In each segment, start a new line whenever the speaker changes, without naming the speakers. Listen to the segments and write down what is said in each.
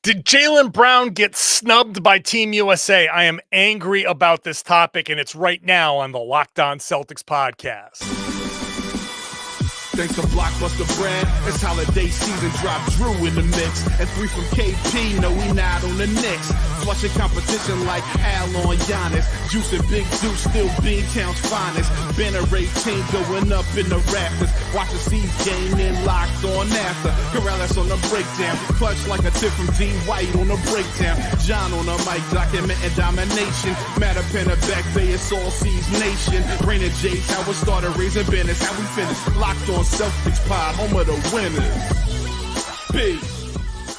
Did Jaylen Brown get snubbed by Team USA? I am angry about this topic, and it's right now on the Locked On Celtics podcast.
Thanks to Blockbuster brand, it's holiday season. Drop Drew in the mix, and 3 from KP. No, we not on the Knicks. Flushing competition like Al on Giannis. Juice and Big Deuce, still Bean Town's finest. Banner 18 going up in the rafters. Watch the C's game in Locked On after. Karallis on the breakdown. Clutch like a tip from D. White on the breakdown. John on the mic documenting domination. Matter pen a back day, it's all C's nation. Raina J's how it started, raising business. How we finish. Locked On Celtics pod, home of the winners. Peace.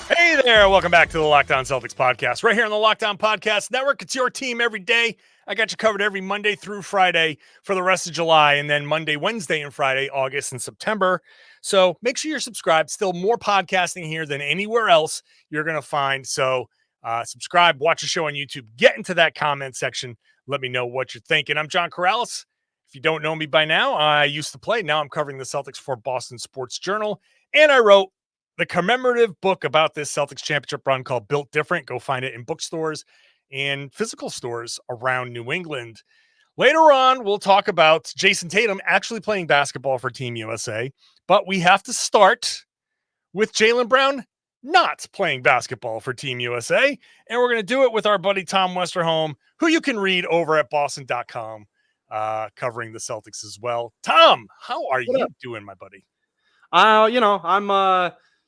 Hey there, welcome back to the Locked On Celtics podcast. Right here on the Locked On Podcast Network. It's your team every day. I got you covered every Monday through Friday for the rest of July, and then Monday, Wednesday, and Friday, August and September. So make sure you're subscribed. Still more podcasting here than anywhere else you're going to find. So subscribe, watch the show on YouTube, get into that comment section. Let me know what you're thinking. I'm John Karallis. If you don't know me by now, I used to play. Now I'm covering the Celtics for Boston Sports Journal. And I wrote the commemorative book about this Celtics championship run called Built Different. Go find it in bookstores and physical stores around New England. Later on, we'll talk about Jayson Tatum actually playing basketball for Team USA. But we have to start with Jaylen Brown not playing basketball for Team USA. And we're going to do it with our buddy Tom Westerholm, who you can read over at boston.com. Covering the Celtics as well. Tom, how are you doing, my buddy?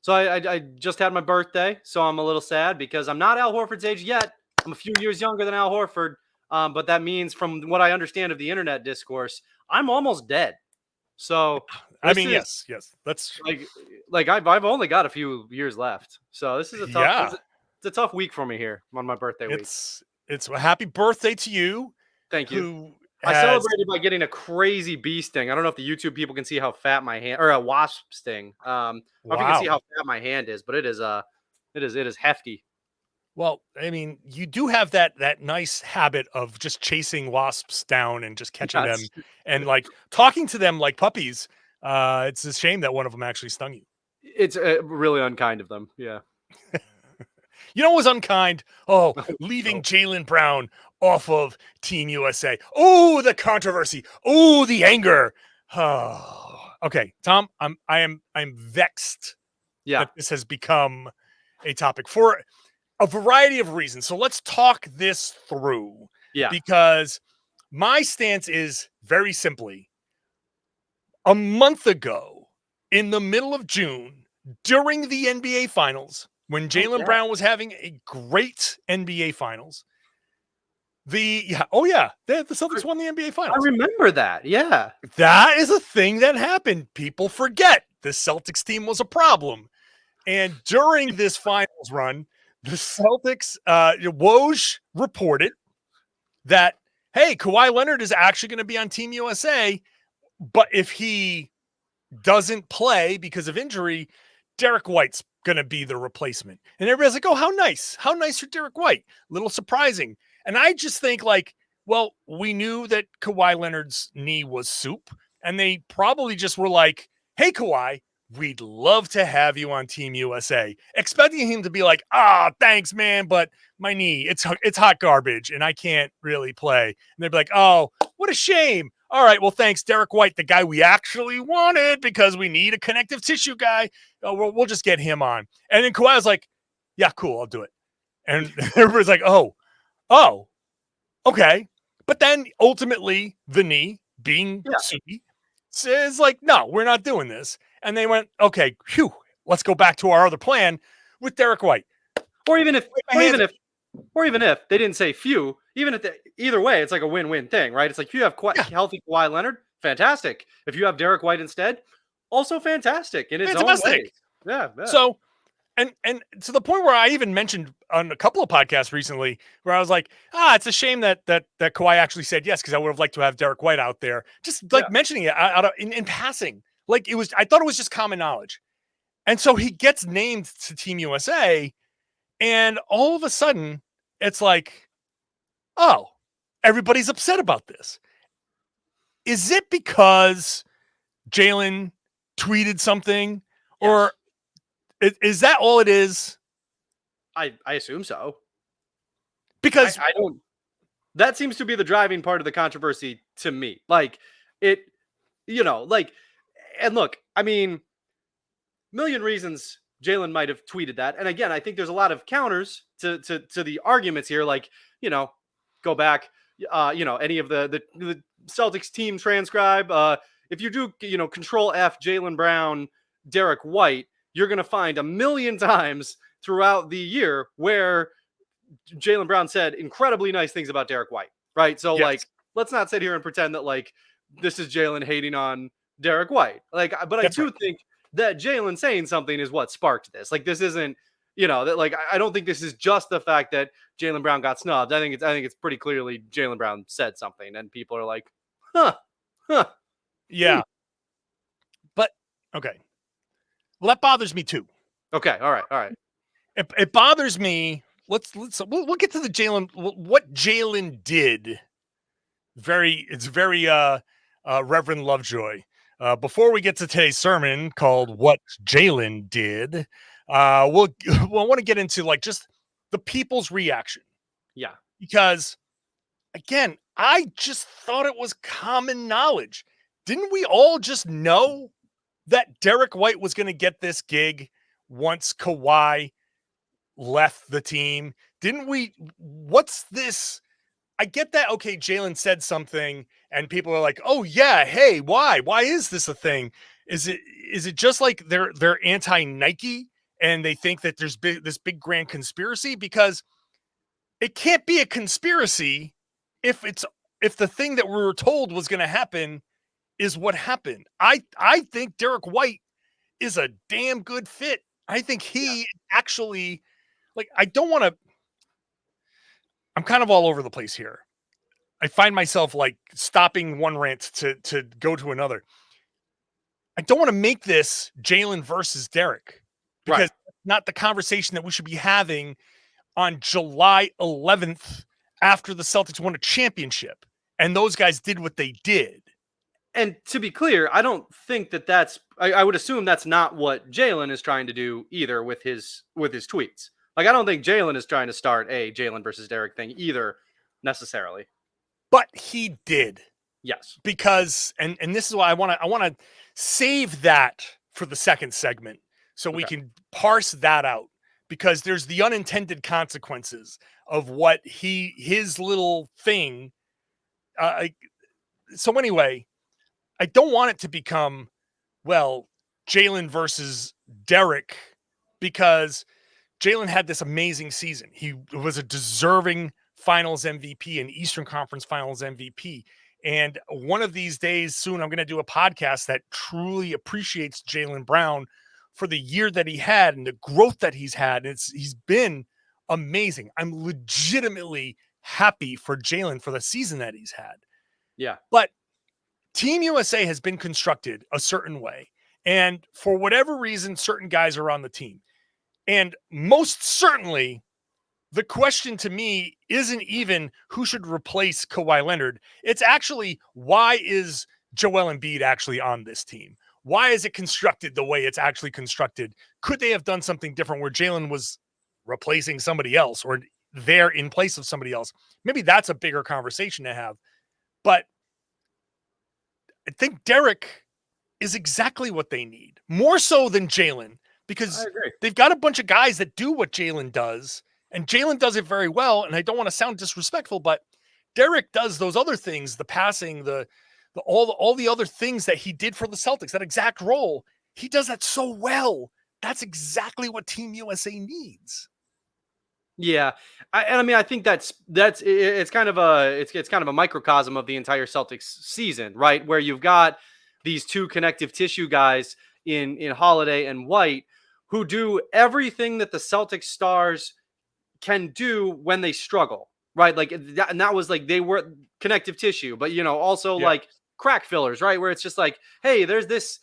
So I just had my birthday, so I'm a little sad because I'm not Al Horford's age yet. I'm a few years younger than Al Horford, but that means, from what I understand of the internet discourse, I'm almost dead. So
I mean, yes, that's
like I've only got a few years left. So this is it's a tough week for me here on my birthday week.
It's a happy birthday to you.
Thank you. I celebrated by getting a crazy bee sting. I don't know if the YouTube people can see how fat my hand, or a wasp sting. I don't know if you can see how fat my hand is, but it is hefty.
Well, I mean, you do have that nice habit of just chasing wasps down and just catching them and like talking to them like puppies. It's a shame that one of them actually stung you.
It's really unkind of them. Yeah.
You know what was unkind? Oh, leaving Jaylen Brown off of Team USA. Oh, the controversy. Oh, the anger. Oh. Okay, Tom, I'm vexed that this has become a topic for a variety of reasons. So let's talk this through.
Yeah.
Because my stance is very simply, a month ago, in the middle of June, during the NBA Finals, when Jaylen Brown was having a great NBA Finals, the Celtics won the NBA Finals.
I remember that. Yeah.
That is a thing that happened. People forget the Celtics team was a problem. And during this finals run, the Celtics, Woj reported that, hey, Kawhi Leonard is actually going to be on Team USA, but if he doesn't play because of injury, Derrick White's going to be the replacement. And everybody's like, oh, how nice. How nice for Derrick White. Little surprising. And I just think, like, well, we knew that Kawhi Leonard's knee was soup, and they probably just were like, hey, Kawhi, we'd love to have you on Team USA, expecting him to be like, thanks, man, but my knee, it's hot garbage, and I can't really play. And they'd be like, oh, what a shame. All right, well, thanks, Derrick White, the guy we actually wanted because we need a connective tissue guy. We'll just get him on. And then Kawhi was like, yeah, cool, I'll do it. And everybody's like, oh, okay. But then ultimately the knee being soupy says like, no, we're not doing this. And they went, okay, let's go back to our other plan with Derrick White.
Or even if they didn't say few, either way, it's like a win-win thing, right? It's like, if you have healthy Kawhi Leonard, fantastic. If you have Derrick White instead, also fantastic in its own way. Yeah.
So, and to the point where I even mentioned on a couple of podcasts recently, where I was like, it's a shame that Kawhi actually said yes, because I would have liked to have Derrick White out there, just like mentioning it in passing. Like I thought it was just common knowledge. And so he gets named to Team USA, and all of a sudden it's like, oh, everybody's upset about this. Is it because Jaylen tweeted something, or is that all it is?
I assume so.
Because
I don't. That seems to be the driving part of the controversy to me. Like it, like, and look, I mean, million reasons Jaylen might have tweeted that. And again, I think there's a lot of counters to the arguments here. Like, go back, any of the Celtics team transcribe. If you do, control F Jaylen Brown, Derrick White, you're going to find a million times throughout the year where Jaylen Brown said incredibly nice things about Derrick White, right? So,
yes.
like, let's not sit here and pretend that, like, this is Jaylen hating on Derrick White. Like, but
That's
I do
right.
think that Jaylen saying something is what sparked this. Like, this isn't, that, like, I don't think this is just the fact that Jaylen Brown got snubbed. I think it's pretty clearly Jaylen Brown said something, and people are like, huh.
Yeah. But, okay. Well, that bothers me too.
Okay. All right.
It bothers me. We'll get to the Jaylen, what Jaylen did. It's very Reverend Lovejoy. Before we get to today's sermon called "What Jaylen Did," we'll want to get into like just the people's reaction.
Yeah,
because again, I just thought it was common knowledge. Didn't we all just know that Derrick White was going to get this gig once Kawhi left the team? Didn't we? What's this? I get that. Okay, Jaylen said something and people are like, oh yeah, hey, why is this a thing? Is it just like they're anti-Nike and they think that there's this big grand conspiracy? Because it can't be a conspiracy if the thing that we were told was going to happen is what happened. I think Derrick White is a damn good fit. I think he actually, like, I don't want to, I'm kind of all over the place here. I find myself like stopping one rant to go to another. I don't want to make this Jaylen versus Derrick because it's not the conversation that we should be having on July 11th after the Celtics won a championship and those guys did what they did.
And to be clear, I don't think that's, I would assume that's not what Jaylen is trying to do either with his tweets. Like, I don't think Jaylen is trying to start a Jaylen versus Derrick thing either necessarily.
But he did.
Yes.
Because, and this is why I want to save that for the second segment so we can parse that out, because there's the unintended consequences of what his little thing. So anyway, I don't want it to become, well, Jaylen versus Derrick, because Jaylen had this amazing season. He was a deserving Finals MVP and Eastern Conference Finals MVP. And one of these days soon, I'm going to do a podcast that truly appreciates Jaylen Brown for the year that he had and the growth that he's had. He's been amazing. I'm legitimately happy for Jaylen for the season that he's had.
Yeah.
But Team USA has been constructed a certain way. And for whatever reason, certain guys are on the team. And most certainly, the question to me isn't even who should replace Kawhi Leonard. It's actually, why is Joel Embiid actually on this team? Why is it constructed the way it's actually constructed? Could they have done something different where Jaylen was replacing somebody else or there in place of somebody else? Maybe that's a bigger conversation to have. But I think Derrick is exactly what they need, more so than Jaylen, because they've got a bunch of guys that do what Jaylen does. And Jaylen does it very well, and I don't want to sound disrespectful, but Derrick does those other things, the passing, all the other things that he did for the Celtics, that exact role. He does that so well. That's exactly what Team USA needs.
Yeah. I think it's kind of a microcosm of the entire Celtics season, right? Where you've got these two connective tissue guys in Holiday and White who do everything that the Celtics stars can do when they struggle, right? Like that, and that was like, they were connective tissue, but also like crack fillers, right? Where it's just like, hey, there's this,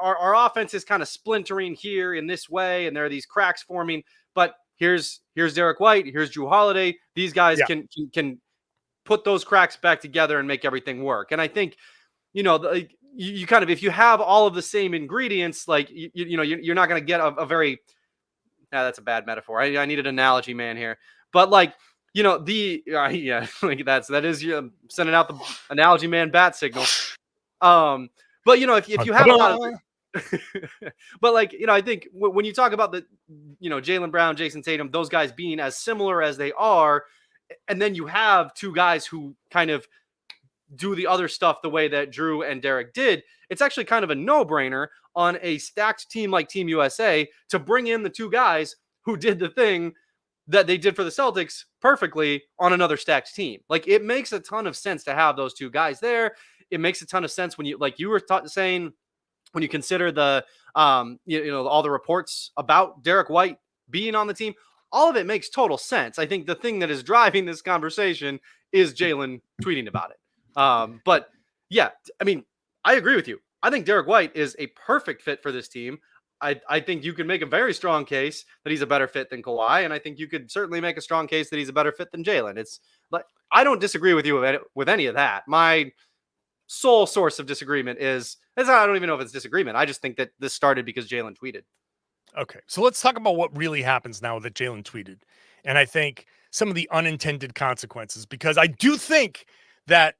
our offense is kind of splintering here in this way, and there are these cracks forming, but here's Derrick White, here's Jrue Holiday. These guys can put those cracks back together and make everything work. And I think, you kind of, if you have all of the same ingredients, like, you're not going to get a very that's a bad metaphor. I need an analogy man here. But like, that is you sending out the analogy man bat signal. But if you have a lot of but like, I think when you talk about the, Jaylen Brown, Jayson Tatum, those guys being as similar as they are, and then you have two guys who kind of do the other stuff the way that Drew and Derrick did, it's actually kind of a no-brainer on a stacked team like Team USA to bring in the two guys who did the thing that they did for the Celtics perfectly on another stacked team. Like, it makes a ton of sense to have those two guys there. It makes a ton of sense when you, like you were saying, when you consider the, all the reports about Derrick White being on the team, all of it makes total sense. I think the thing that is driving this conversation is Jaylen tweeting about it. But yeah, I mean, I agree with you. I think Derrick White is a perfect fit for this team. I think you can make a very strong case that he's a better fit than Kawhi, and I think you could certainly make a strong case that he's a better fit than Jaylen. It's like, I don't disagree with you with any of that. My sole source of disagreement is I don't even know if it's disagreement. I just think that this started because Jaylen tweeted.
Okay, so let's talk about what really happens now that Jaylen tweeted, and I think some of the unintended consequences, because I do think that,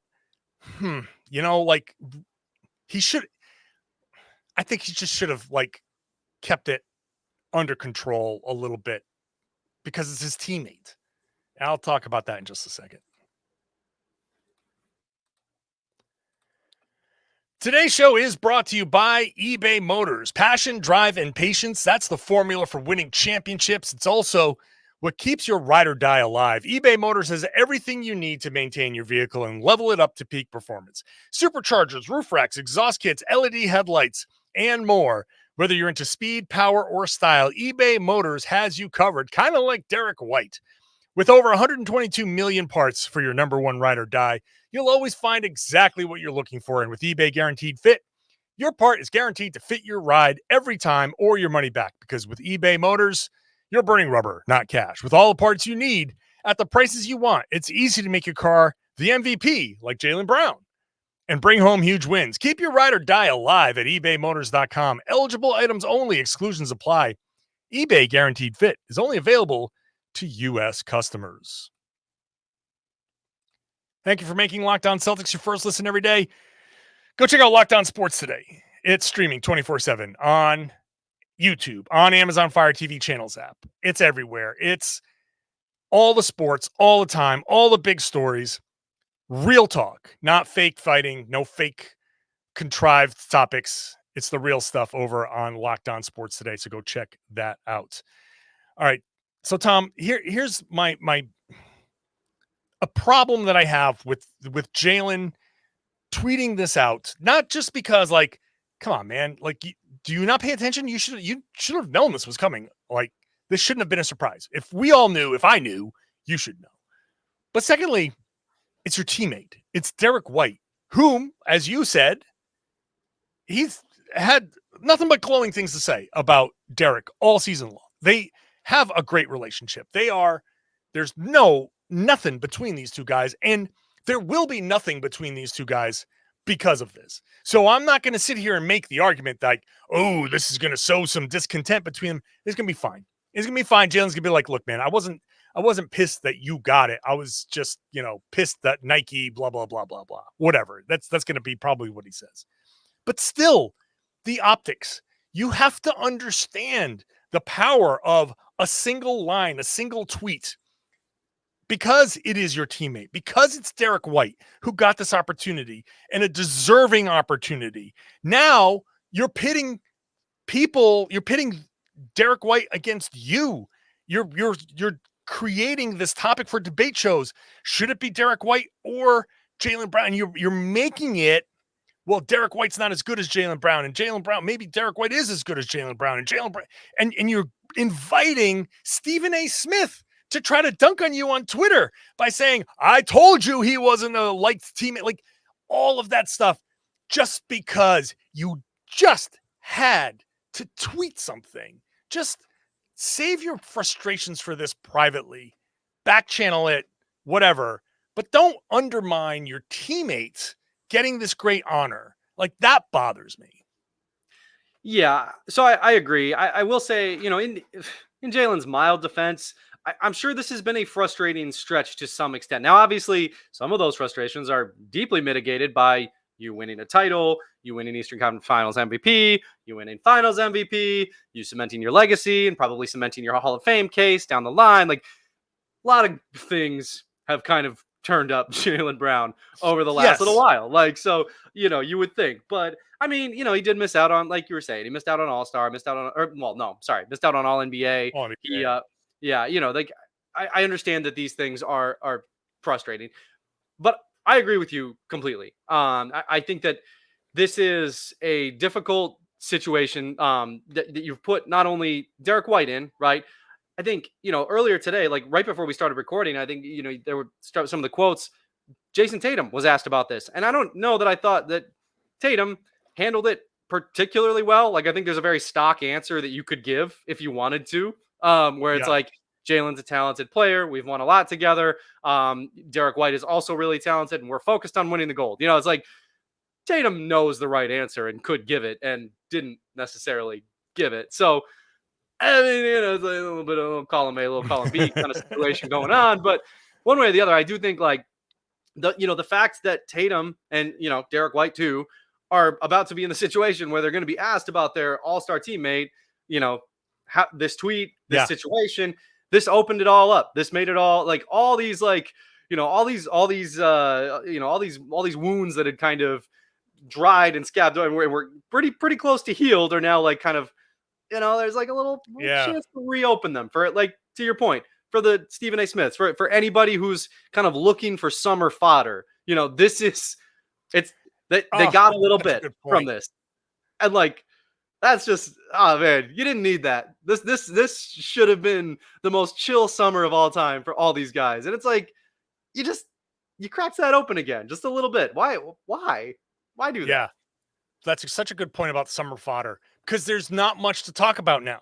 like he should. I think he just should have kept it under control a little bit because it's his teammate. And I'll talk about that in just a second. Today's show is brought to you by eBay Motors. Passion, drive, and patience. That's the formula for winning championships. It's also what keeps your ride or die alive. eBay Motors has everything you need to maintain your vehicle and level it up to peak performance. Superchargers, roof racks, exhaust kits, LED headlights, and more. Whether you're into speed, power, or style, eBay Motors has you covered, kind of like Derrick White. With over 122 million parts for your number one ride or die, you'll always find exactly what you're looking for. And with eBay Guaranteed Fit, your part is guaranteed to fit your ride every time or your money back. Because with eBay Motors, you're burning rubber, not cash. With all the parts you need at the prices you want, it's easy to make your car the MVP, like Jaylen Brown, and bring home huge wins. Keep your ride or die alive at ebaymotors.com. Eligible items only. Exclusions apply. eBay Guaranteed Fit is only available to U.S. customers. Thank you for making Locked On Celtics your first listen every day. Go check out Locked On Sports today. It's streaming 24/7 on YouTube, on Amazon Fire TV channels app. It's everywhere. It's all the sports, all the time, all the big stories. Real talk, not fake fighting, no fake contrived topics. It's the real stuff over on Locked On Sports today. So go check that out. All right. So Tom, here's my a problem that I have with Jaylen tweeting this out. Not just because, come on, man, do you not pay attention? You should have known this was coming. This shouldn't have been a surprise. If we all knew, if I knew, you should know. But secondly, it's your teammate. It's Derrick White, whom, as you said, he's had nothing but glowing things to say about Derrick all season long. They have a great relationship. There's nothing between these two guys, and there will be nothing between these two guys because of this. So I'm not going to sit here and make the argument that, this is going to sow some discontent between them. It's going to be fine. It's going to be fine. Jaylen's going to be like, look, man, I wasn't pissed that you got it. I was just, pissed that Nike, blah, blah, blah, blah, blah, whatever. That's going to be probably what he says. But still, the optics, you have to understand the power of a single line, a single tweet, because it is your teammate, because it's Derrick White who got this opportunity and a deserving opportunity. Now you're pitting Derrick White against you. You're creating this topic for debate shows. Should it be Derrick White or Jaylen Brown? You're making it, well, Derrick White's not as good as Jaylen Brown, and Jaylen Brown, maybe Derrick White is as good as Jaylen Brown, and Jaylen Brown, and you're inviting Stephen A. Smith to try to dunk on you on Twitter by saying, I told you he wasn't a liked teammate, all of that stuff, just because you just had to tweet something. Just save your frustrations for this privately, back channel it, whatever, but don't undermine your teammates getting this great honor. That bothers me.
Yeah. So I agree. I will say, in Jaylen's mild defense, I'm sure this has been a frustrating stretch to some extent. Now, obviously, some of those frustrations are deeply mitigated by you winning a title, you winning Eastern Conference Finals MVP, you winning Finals MVP, you cementing your legacy and probably cementing your Hall of Fame case down the line. Like, a lot of things have kind of turned up Jaylen Brown over the last little while. Like, so, you would think. But, I mean, he did miss out on, like you were saying, he missed out on All-Star, missed out on All NBA. Like, I understand that these things are frustrating. But I agree with you completely. I think that this is a difficult situation that you've put not only Derrick White in, right? I think, earlier today, like right before we started recording, I think, there were some of the quotes. Jayson Tatum was asked about this. And I don't know that I thought that Tatum handled it particularly well. Like, I think there's a very stock answer that you could give if you wanted to, where it's like, Jaylen's a talented player. We've won a lot together. Derrick White is also really talented, and we're focused on winning the gold. It's like Tatum knows the right answer and could give it and didn't necessarily give it. So, I mean, it's like a little bit of a little column A, a little column B kind of situation going on. But one way or the other, I do think like the fact that Tatum and, Derrick White too are about to be in the situation where they're going to be asked about their all-star teammate, this tweet, this situation, this opened it all up. This made it all like all these like, all these wounds that had kind of dried and scabbed and were pretty close to healed are now like kind of, there's like a little chance to reopen them for, like, to your point, for the Stephen A. Smiths, for anybody who's kind of looking for summer fodder. They got a little bit from this. And like, that's just, oh man, you didn't need that. This should have been the most chill summer of all time for all these guys. And it's like, you cracked that open again just a little bit. Why do that?
Yeah. That's such a good point about summer fodder, because there's not much to talk about now.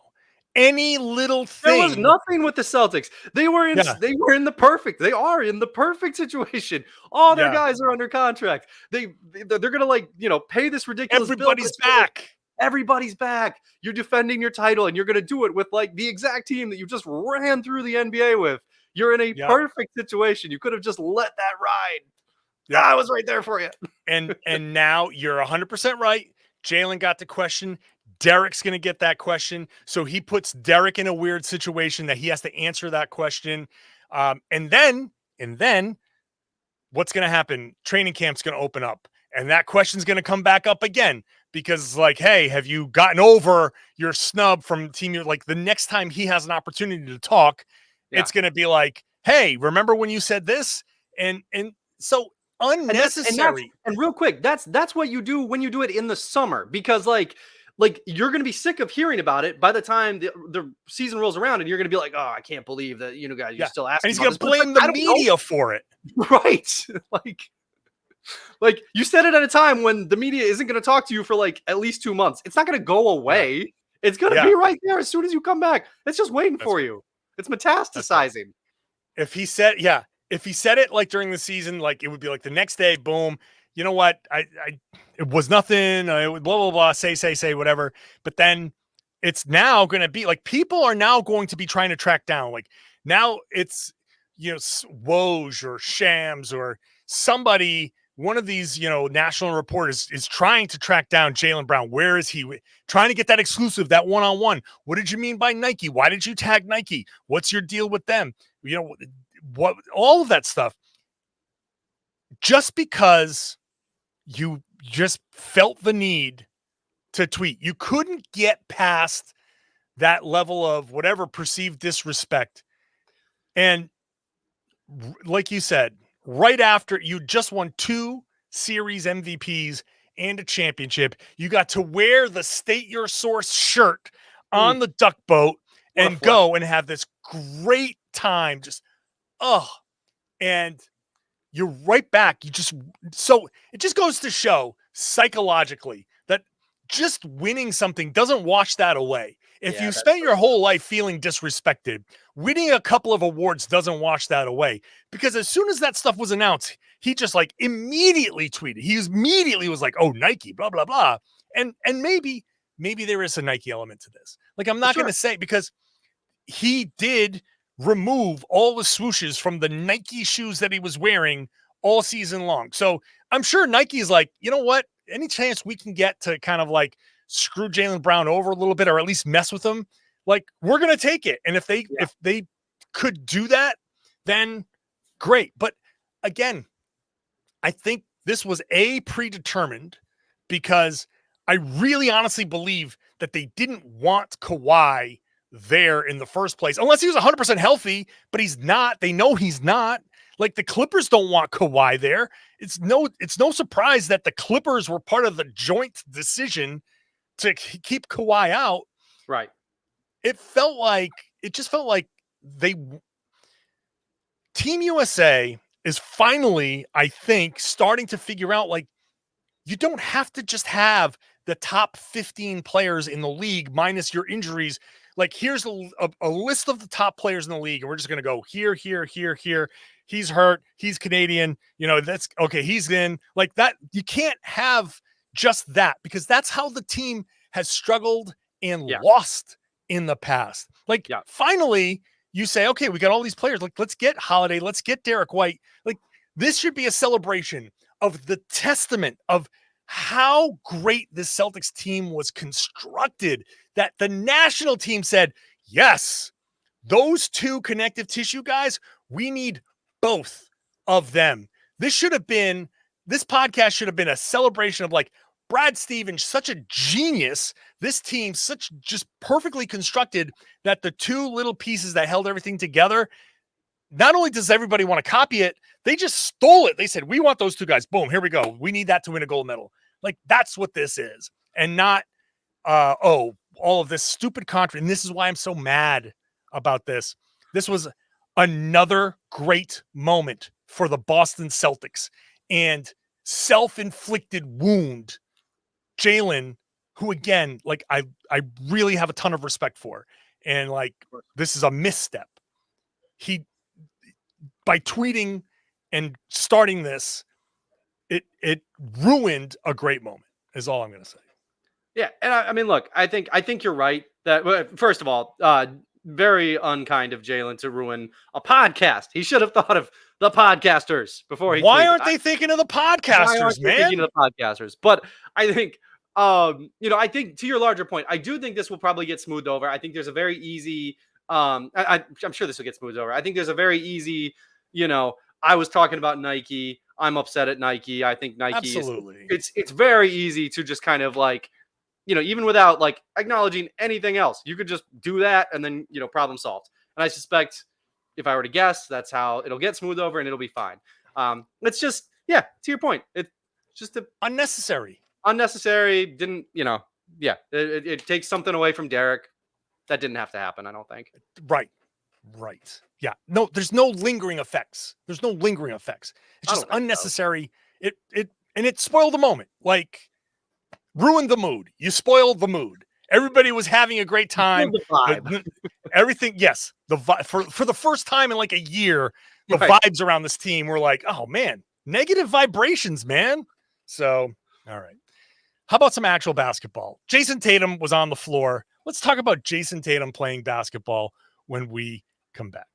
Any little thing.
There was nothing with the Celtics. They are in the perfect situation. All their guys are under contract. They're going to pay this ridiculous
Everybody's back.
Everybody's back. You're defending your title, and you're going to do it with like the exact team that you just ran through the NBA with. You're in a perfect situation. You could have just let that ride. Yeah, I was right there for you.
and now you're 100% right. Jaylen got the question. Derrick's going to get that question. So he puts Derrick in a weird situation that he has to answer that question. And then what's going to happen? Training camp's going to open up, and that question's going to come back up again, because it's like, hey, have you gotten over your snub from team? You're like, the next time he has an opportunity to talk, it's going to be like, hey, remember when you said this? And so unnecessary.
And real quick, that's what you do when you do it in the summer, because like you're going to be sick of hearing about it by the time the season rolls around, and you're going to be like, oh, I can't believe that, guys, you're still asking.
And he's going to blame the media for it.
Right. Like you said it at a time when the media isn't going to talk to you for like at least 2 months. It's not going to go away. Yeah. It's going to be right there as soon as you come back. It's just waiting for you. It's metastasizing.
If he said it like during the season, like it would be like the next day, boom. You know what? It was nothing. Blah, blah, blah. Say, whatever. But then it's now going to be like, people are now going to be trying to track down. Like now it's, Woj or Shams or somebody, one of these, national reporters is trying to track down Jaylen Brown. Where is he? Trying to get that exclusive, that one-on-one. What did you mean by Nike? Why did you tag Nike? What's your deal with them? What, all of that stuff. Just because you just felt the need to tweet, you couldn't get past that level of whatever perceived disrespect. And like you said, right after you just won 2 series MVPs and a championship, you got to wear the State Your Source shirt on the duck boat and go and have this great time. And you're right back. So it just goes to show psychologically that just winning something doesn't wash that away. If you spent your whole life feeling disrespected, winning a couple of awards doesn't wash that away. Because as soon as that stuff was announced, he just like immediately tweeted. He immediately was like, oh, Nike, blah, blah, blah. And maybe there is a Nike element to this. Like, I'm not going to say, because he did remove all the swooshes from the Nike shoes that he was wearing all season long. So I'm sure Nike is like, you know what? Any chance we can get to kind of like screw Jaylen Brown over a little bit, or at least mess with him, like we're going to take it. And if they could do that, then great. But again, I think this was predetermined because I really honestly believe that they didn't want Kawhi there in the first place, unless he was 100% healthy, but he's not. They know he's not. Like the Clippers don't want Kawhi there. It's no surprise that the Clippers were part of the joint decision to keep Kawhi out.
Right.
It just felt like Team USA is finally, I think, starting to figure out like you don't have to just have the top 15 players in the league minus your injuries. Like here's a list of the top players in the league, and we're just going to go here, here, here, here. He's hurt. He's Canadian. That's okay. He's in like that. You can't have just that because that's how the team has struggled and lost in the past. Like finally you say, okay, we got all these players. Like let's get Holiday. Let's get Derrick White. Like this should be a celebration of the testament of how great this Celtics team was constructed, that the national team said, yes, those two connective tissue guys, we need both of them. This podcast should have been a celebration of like Brad Stevens, such a genius. This team, such just perfectly constructed that the two little pieces that held everything together, not only does everybody want to copy it, they just stole it. They said, we want those two guys. Boom, here we go. We need that to win a gold medal. Like that's what this is. And not, all of this stupid contract. And this is why I'm so mad about this. This was another great moment for the Boston Celtics and self-inflicted wound. Jaylen, who again, like I really have a ton of respect for. And like, this is a misstep. By tweeting and starting this, it ruined a great moment is all I'm going to say.
Yeah. And I mean, look, I think you're right that first of all, very unkind of Jaylen to ruin a podcast. He should have thought of the podcasters before he
Why aren't they thinking of the podcasters, man?
Thinking of the podcasters. But I think, I think to your larger point, I do think this will probably get smoothed over. I think there's a very easy, I'm sure this will get smoothed over. I think there's a very easy, I was talking about Nike. I'm upset at Nike. I think Nike
Absolutely.
It's very easy to just kind of like, even without like acknowledging anything else, you could just do that and then, problem solved. And I suspect if I were to guess, that's how it'll get smoothed over and it'll be fine. It's just, to your point, it's just
unnecessary.
Didn't, it takes something away from Derrick. That didn't have to happen, I don't think.
Right. Yeah. No, there's no lingering effects. It's just unnecessary. So. It spoiled the moment. Like, ruined the mood. You spoiled the mood. Everybody was having a great time.
The vibe.
Everything, yes. The vibe for the first time in like a year, the vibes around this team were like, oh man, negative vibrations, man. So, all right. How about some actual basketball? Jayson Tatum was on the floor. Let's talk about Jayson Tatum playing basketball when we come back.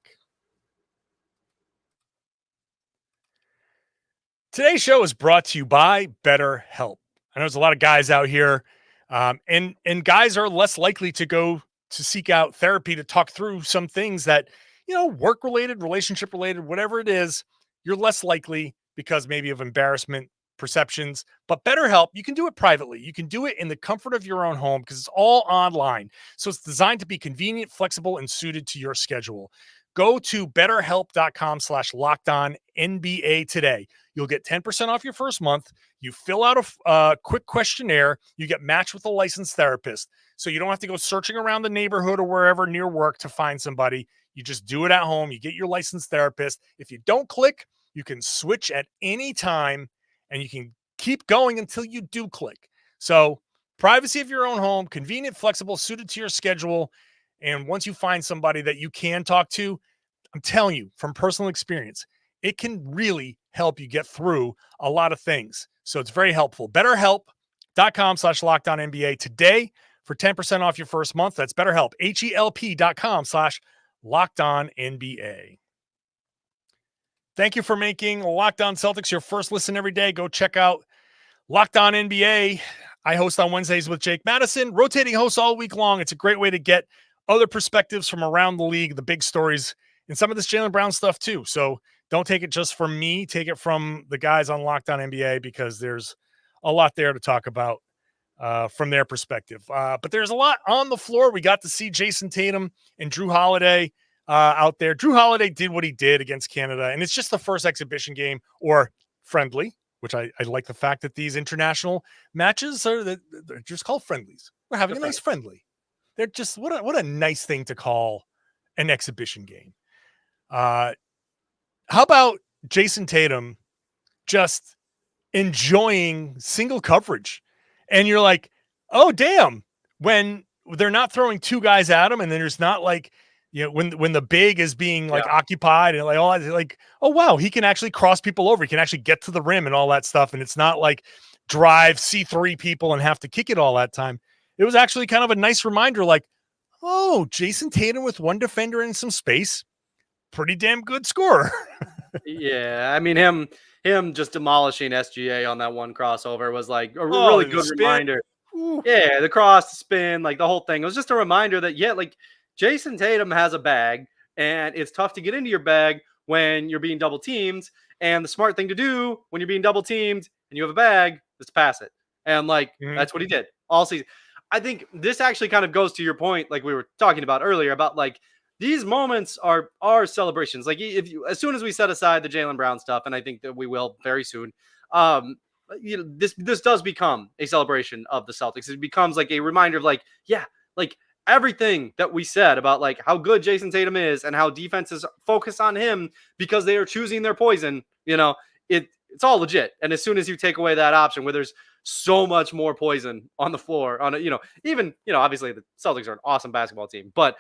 Today's show is brought to you by BetterHelp. I know there's a lot of guys out here, and guys are less likely to go to seek out therapy to talk through some things that, work-related, relationship-related, whatever it is, you're less likely because maybe of embarrassment, perceptions. But BetterHelp, you can do it privately. You can do it in the comfort of your own home because it's all online. So it's designed to be convenient, flexible, and suited to your schedule. Go to betterhelp.com/lockedonnba today. You'll get 10% off your first month. You fill out a quick questionnaire. You get matched with a licensed therapist. So you don't have to go searching around the neighborhood or wherever near work to find somebody. You just do it at home. You get your licensed therapist. If you don't click, you can switch at any time and you can keep going until you do click. So privacy of your own home, convenient, flexible, suited to your schedule. And once you find somebody that you can talk to, I'm telling you from personal experience, it can really help you get through a lot of things. So it's very helpful. BetterHelp.com/LockedOnNBA today for 10% off your first month. That's BetterHelp, HELP.com/LockedOnNBA. Thank you for making Locked On Celtics your first listen every day. Go check out Locked On NBA. I host on Wednesdays with Jake Madison, rotating hosts all week long. It's a great way to get other perspectives from around the league, the big stories, and some of this Jaylen Brown stuff too. So don't take it just from me. Take it from the guys on Locked On NBA, because there's a lot there to talk about from their perspective. But there's a lot on the floor. We got to see Jayson Tatum and Drew Holiday out there. Drew Holiday did what he did against Canada, and it's just the first exhibition game, or friendly, which I like the fact that these international matches they're just called friendlies. We're having a nice friendly. They're just what a nice thing to call an exhibition game. How about Jayson Tatum just enjoying single coverage? And you're like, oh, damn, when they're not throwing two guys at him, and then there's not like, when the big is being like occupied, and oh, wow, he can actually cross people over. He can actually get to the rim and all that stuff. And it's not like drive, see three people and have to kick it all that time. It was actually kind of a nice reminder, like, oh, Jayson Tatum with one defender in some space, pretty damn good scorer.
Yeah, I mean, him just demolishing SGA on that one crossover was like a really good reminder. Ooh. Yeah, the cross, the spin, like the whole thing. It was just a reminder that, like, Jayson Tatum has a bag, and it's tough to get into your bag when you're being double teamed. And the smart thing to do when you're being double teamed and you have a bag is to pass it. And that's what he did all season. I think this actually kind of goes to your point, like we were talking about earlier, about like these moments are celebrations. Like as soon as we set aside the Jaylen Brown stuff, and I think that we will very soon, this does become a celebration of the Celtics. It becomes like a reminder of like everything that we said about like how good Jayson Tatum is and how defenses focus on him because they are choosing their poison. It's all legit. And as soon as you take away that option where there's so much more poison on the floor, obviously the Celtics are an awesome basketball team, but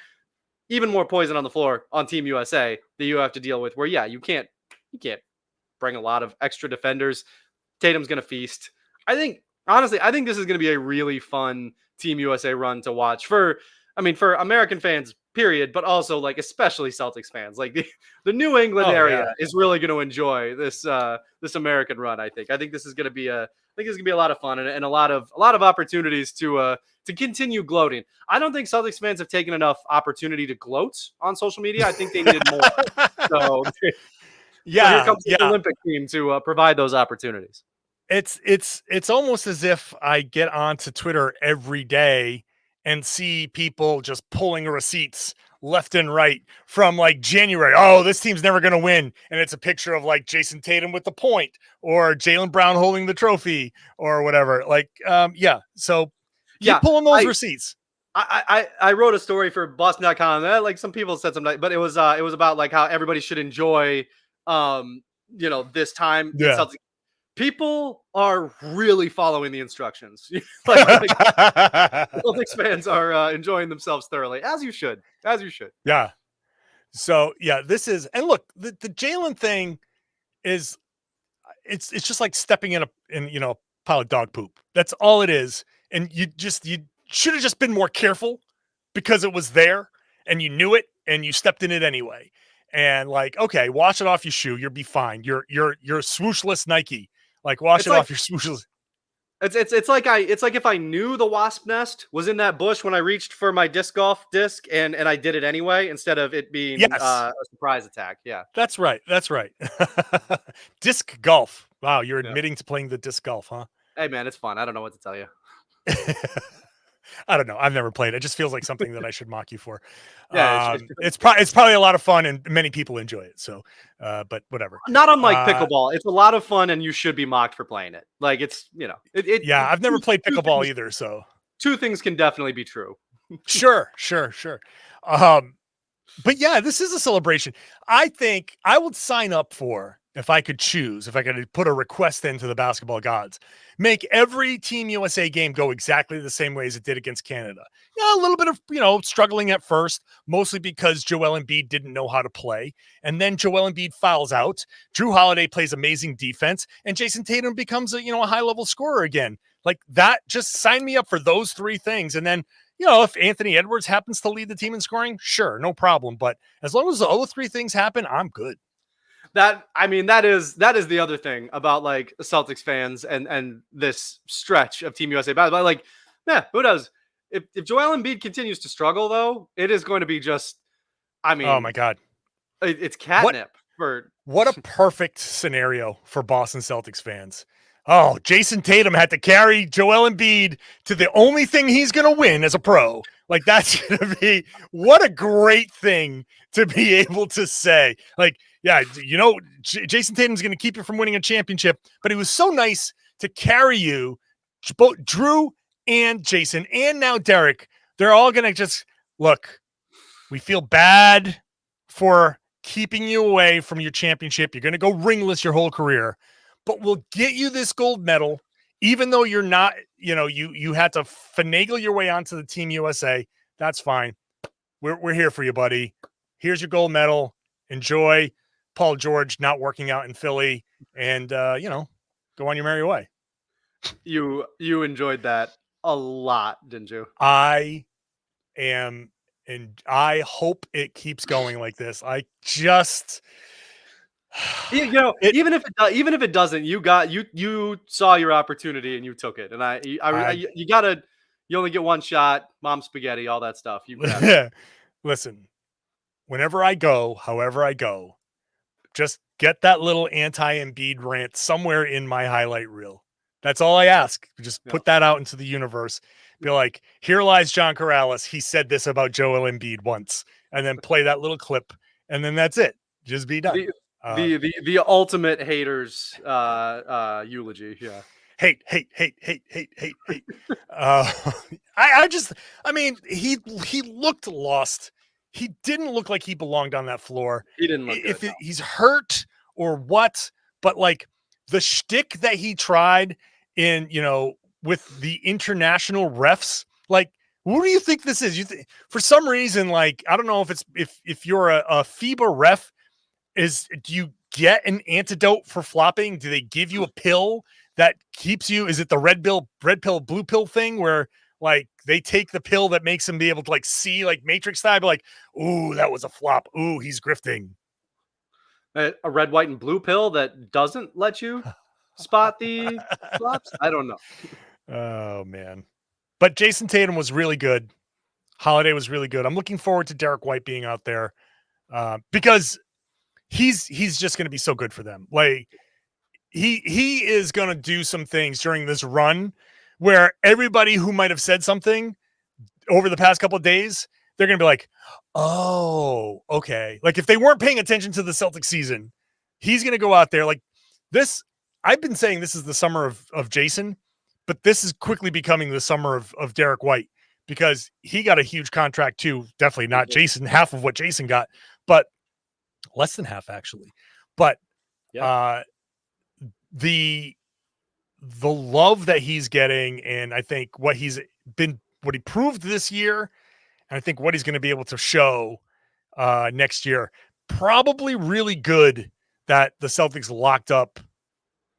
even more poison on the floor on Team USA that you have to deal with, where you can't bring a lot of extra defenders. Tatum's going to feast. I think this is going to be a really fun Team USA run to watch for American fans, period, but also like especially Celtics fans. Like the New England area is really going to enjoy this American run. I think this is going to be a lot of fun and a lot of opportunities to continue gloating. I don't think Celtics fans have taken enough opportunity to gloat on social media. I think they needed more. So here comes the Olympic team to provide those opportunities.
It's almost as if I get onto Twitter every day and see people just pulling receipts left and right from like January. Oh, this team's never going to win. And it's a picture of like Jayson Tatum with the point, or Jaylen Brown holding the trophy, or whatever. So keep pulling those receipts.
I wrote a story for Boston.com. Like some people said something, but it was about like how everybody should enjoy, this time.
Yeah.
People are really following the instructions. Celtics fans are enjoying themselves thoroughly, as you should.
Yeah. So this is, and look, the Jaylen thing is, it's just like stepping in a pile of dog poop. That's all it is. And you should have just been more careful because it was there and you knew it and you stepped in it anyway. And like, okay, wash it off your shoe. You'll be fine. You're swooshless Nike. Like wash it off your swooshless.
It's like if I knew the wasp nest was in that bush when I reached for my disc golf disc and I did it anyway instead of it being a surprise attack. Yeah,
that's right. Disc golf. Wow, you're admitting to playing the disc golf, huh?
Hey man, it's fun. I don't know what to tell you.
I don't know. I've never played. It just feels like something that I should mock you for. It's probably a lot of fun and many people enjoy it. So, but whatever.
Not unlike pickleball. It's a lot of fun and you should be mocked for playing it. Like it's,
I've never played pickleball either. So
two things can definitely be true.
Sure. But yeah, this is a celebration. I think I would sign up for, if I could choose, if I could put a request into the basketball gods, make every Team USA game go exactly the same way as it did against Canada. A little bit of, struggling at first, mostly because Joel Embiid didn't know how to play. And then Joel Embiid fouls out. Drew Holiday plays amazing defense. And Jayson Tatum becomes a high-level scorer again. Like that, just sign me up for those three things. And then, if Anthony Edwards happens to lead the team in scoring, sure, no problem. But as long as the other three things happen, I'm good.
That is the other thing about like Celtics fans and this stretch of Team USA basketball. Like, yeah, who does? If Joel Embiid continues to struggle, though, it is going to be just,
oh my God,
it's catnip.
What a perfect scenario for Boston Celtics fans. Oh, Jayson Tatum had to carry Joel Embiid to the only thing he's going to win as a pro. Like, that's going to be what a great thing to be able to say. Like, yeah, Jayson Tatum's going to keep you from winning a championship, but it was so nice to carry you, both Drew and Jayson, and now Derrick. They're all going to just look. We feel bad for keeping you away from your championship. You're going to go ringless your whole career, but we'll get you this gold medal, even though you're not, you had to finagle your way onto the Team USA. That's fine. We're here for you, buddy. Here's your gold medal. Enjoy Paul George not working out in Philly, and go on your merry way.
You enjoyed that a lot, didn't you?
I am, and I hope it keeps going like this. I just,
even if it doesn't, you saw your opportunity and you took it. And you only get one shot, mom spaghetti, all that stuff.
Listen, whenever I go, however I go, just get that little anti-Embiid rant somewhere in my highlight reel. That's all I ask. Just put that out into the universe. Be like, here lies John Karallis. He said this about Joel Embiid once, and then play that little clip, and then that's it. Just be done.
The ultimate haters eulogy. Yeah.
Hate. He looked lost. He didn't look like he belonged on that floor.
He didn't look good, no.
He's hurt or what, but like the shtick that he tried in, with the international refs, like, what do you think this is? For some reason, like, I don't know if it's, if you're a FIBA ref, do you get an antidote for flopping? Do they give you a pill that keeps you? Is it the red pill, blue pill thing where like they take the pill that makes them be able to like see like Matrix style, like, ooh, that was a flop. Ooh, he's grifting.
A red, white, and blue pill that doesn't let you spot the flops? I don't know.
Oh, man. But Jayson Tatum was really good. Holiday was really good. I'm looking forward to Derrick White being out there because he's just going to be so good for them. Like he is going to do some things during this run where everybody who might have said something over the past couple of days, they're going to be like, oh, okay. Like if they weren't paying attention to the Celtics season, he's going to go out there like this. I've been saying this is the summer of Jayson, but this is quickly becoming the summer of Derrick White because he got a huge contract too. Definitely not Jayson, half of what Jayson got, but less than half actually. But the love that he's getting, and I think what he proved this year, and I think what he's going to be able to show next year, probably really good that the Celtics locked up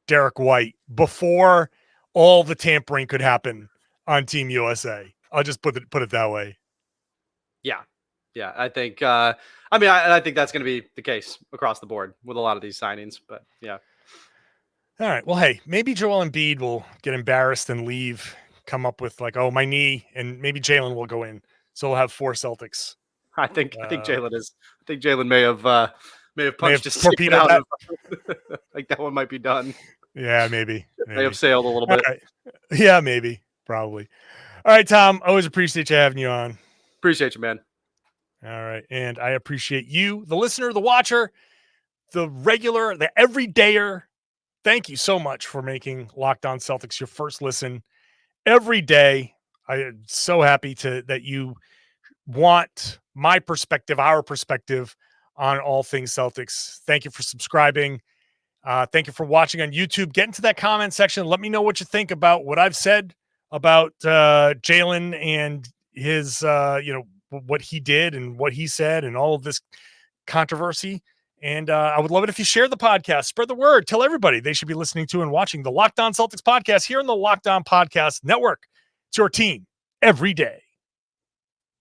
Derrick White before all the tampering could happen on Team USA. I'll just put it that way.
Yeah. I think. I think that's going to be the case across the board with a lot of these signings. But yeah.
All right. Well, hey, maybe Joel Embiid will get embarrassed and leave. Come up with like, oh, my knee, and maybe Jaylen will go in. So we'll have 4 Celtics.
I think Jaylen is. I think Jaylen may have punched his
torpedo
out.
That.
Like that one might be done.
Yeah, maybe.
May have sailed a little bit.
Right. Yeah, maybe. Probably. All right, Tom. Always appreciate you having you on.
Appreciate you, man.
All right. And I appreciate you, the listener, the watcher, the regular, the everydayer. Thank you so much for making Locked On Celtics your first listen every day. I am so happy that you want my perspective, our perspective on all things Celtics. Thank you for subscribing. Thank you for watching on YouTube. Get into that comment section. Let me know what you think about what I've said about Jaylen and his, what he did and what he said and all of this controversy. And I would love it if you share the podcast, spread the word, tell everybody they should be listening to and watching the Locked On Celtics podcast here on the Locked On Podcast Network. It's your team every day.